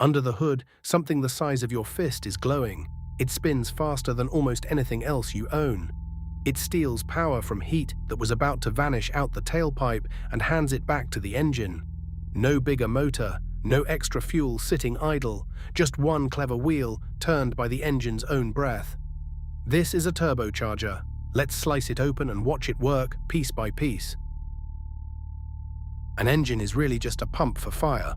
Under the hood, something the size of your fist is glowing. It spins faster than almost anything else you own. It steals power from heat that was about to vanish out the tailpipe and hands it back to the engine. No bigger motor, no extra fuel sitting idle, just one clever wheel turned by the engine's own breath. This is a turbocharger. Let's slice it open and watch it work piece by piece. An engine is really just a pump for fire.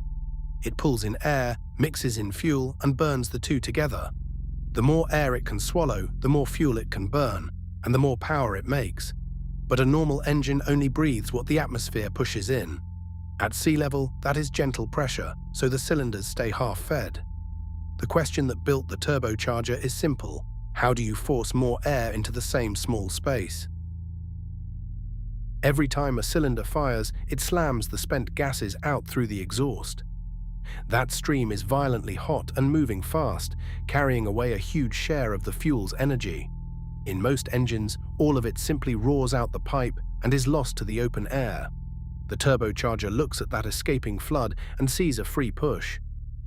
It pulls in air, mixes in fuel, and burns the two together. The more air it can swallow, the more fuel it can burn, and the more power it makes. But a normal engine only breathes what the atmosphere pushes in. At sea level, that is gentle pressure, so the cylinders stay half-fed. The question that built the turbocharger is simple. How do you force more air into the same small space? Every time a cylinder fires, it slams the spent gases out through the exhaust. That stream is violently hot and moving fast, carrying away a huge share of the fuel's energy. In most engines, all of it simply roars out the pipe and is lost to the open air. The turbocharger looks at that escaping flood and sees a free push.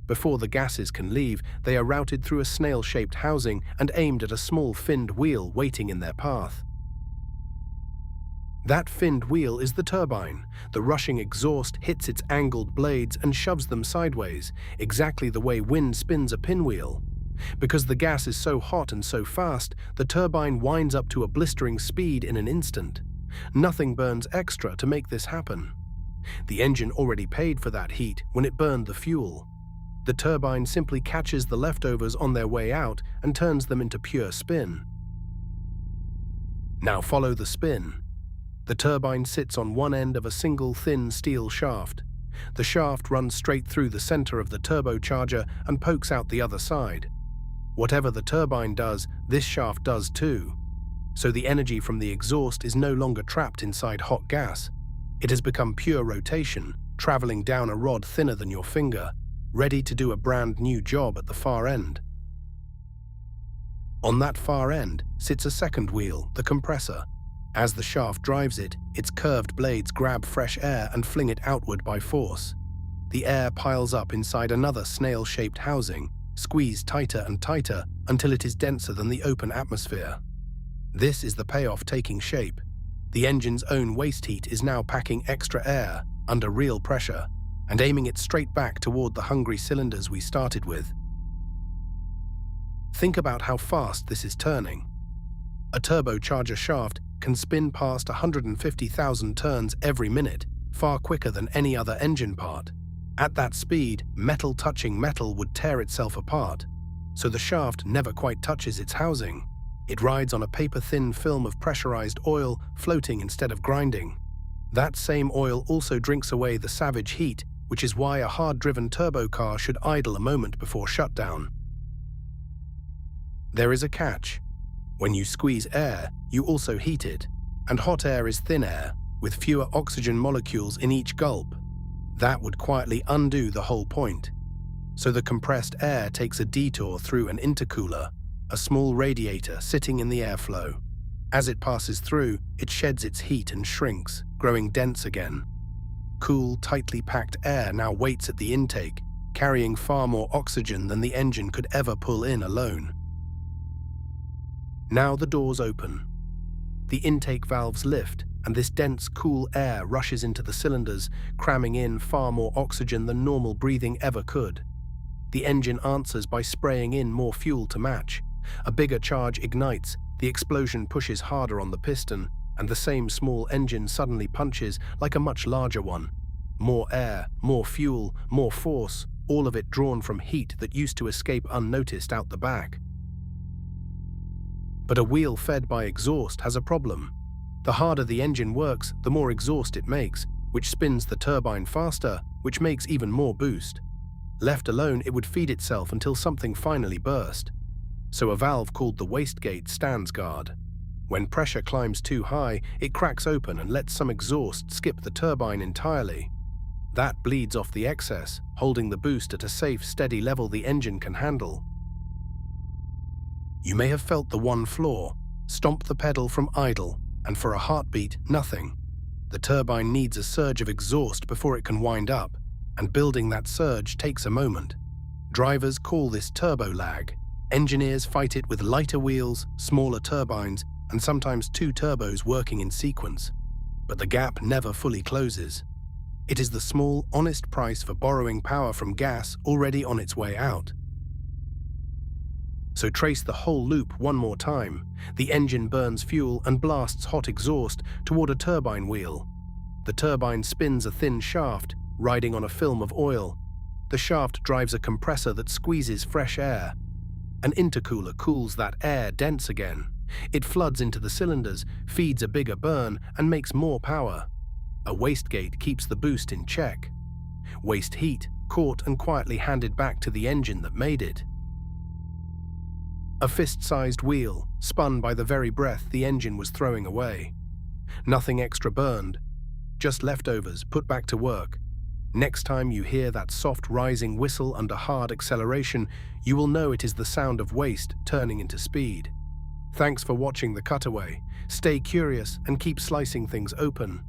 Before the gases can leave, they are routed through a snail-shaped housing and aimed at a small finned wheel waiting in their path. That finned wheel is the turbine. The rushing exhaust hits its angled blades and shoves them sideways, exactly the way wind spins a pinwheel. Because the gas is so hot and so fast, the turbine winds up to a blistering speed in an instant. Nothing burns extra to make this happen. The engine already paid for that heat when it burned the fuel. The turbine simply catches the leftovers on their way out and turns them into pure spin. Now follow the spin. The turbine sits on one end of a single thin steel shaft. The shaft runs straight through the center of the turbocharger and pokes out the other side. Whatever the turbine does, this shaft does too. So the energy from the exhaust is no longer trapped inside hot gas. It has become pure rotation, traveling down a rod thinner than your finger, ready to do a brand new job at the far end. On that far end sits a second wheel, the compressor. As the shaft drives it, its curved blades grab fresh air and fling it outward by force. The air piles up inside another snail-shaped housing, squeezed tighter and tighter until it is denser than the open atmosphere. This is the payoff taking shape. The engine's own waste heat is now packing extra air, under real pressure, and aiming it straight back toward the hungry cylinders we started with. Think about how fast this is turning. A turbocharger shaft can spin past 150,000 turns every minute, far quicker than any other engine part. At that speed, metal touching metal would tear itself apart, so the shaft never quite touches its housing. It rides on a paper-thin film of pressurized oil, floating instead of grinding. That same oil also drinks away the savage heat, which is why a hard-driven turbo car should idle a moment before shutdown. There is a catch. When you squeeze air, you also heat it, and hot air is thin air, with fewer oxygen molecules in each gulp. That would quietly undo the whole point. So the compressed air takes a detour through an intercooler, a small radiator sitting in the airflow. As it passes through, it sheds its heat and shrinks, growing dense again. Cool, tightly packed air now waits at the intake, carrying far more oxygen than the engine could ever pull in alone. Now the doors open. The intake valves lift, and this dense, cool air rushes into the cylinders, cramming in far more oxygen than normal breathing ever could. The engine answers by spraying in more fuel to match. A bigger charge ignites, the explosion pushes harder on the piston, and the same small engine suddenly punches like a much larger one. More air, more fuel, more force, all of it drawn from heat that used to escape unnoticed out the back. But a wheel fed by exhaust has a problem. The harder the engine works, the more exhaust it makes, which spins the turbine faster, which makes even more boost. Left alone, it would feed itself until something finally burst. So a valve called the wastegate stands guard. When pressure climbs too high, it cracks open and lets some exhaust skip the turbine entirely. That bleeds off the excess, holding the boost at a safe, steady level the engine can handle. You may have felt the one flaw: stomp the pedal from idle, and for a heartbeat, nothing. The turbine needs a surge of exhaust before it can wind up, and building that surge takes a moment. Drivers call this turbo lag. Engineers fight it with lighter wheels, smaller turbines, and sometimes two turbos working in sequence. But the gap never fully closes. It is the small, honest price for borrowing power from gas already on its way out. So trace the whole loop one more time. The engine burns fuel and blasts hot exhaust toward a turbine wheel. The turbine spins a thin shaft, riding on a film of oil. The shaft drives a compressor that squeezes fresh air. An intercooler cools that air dense again. It floods into the cylinders, feeds a bigger burn, and makes more power. A wastegate keeps the boost in check. Waste heat caught and quietly handed back to the engine that made it. A fist-sized wheel, spun by the very breath the engine was throwing away. Nothing extra burned, just leftovers put back to work. Next time you hear that soft rising whistle under hard acceleration, you will know it is the sound of waste turning into speed. Thanks for watching The Cutaway. Stay curious and keep slicing things open.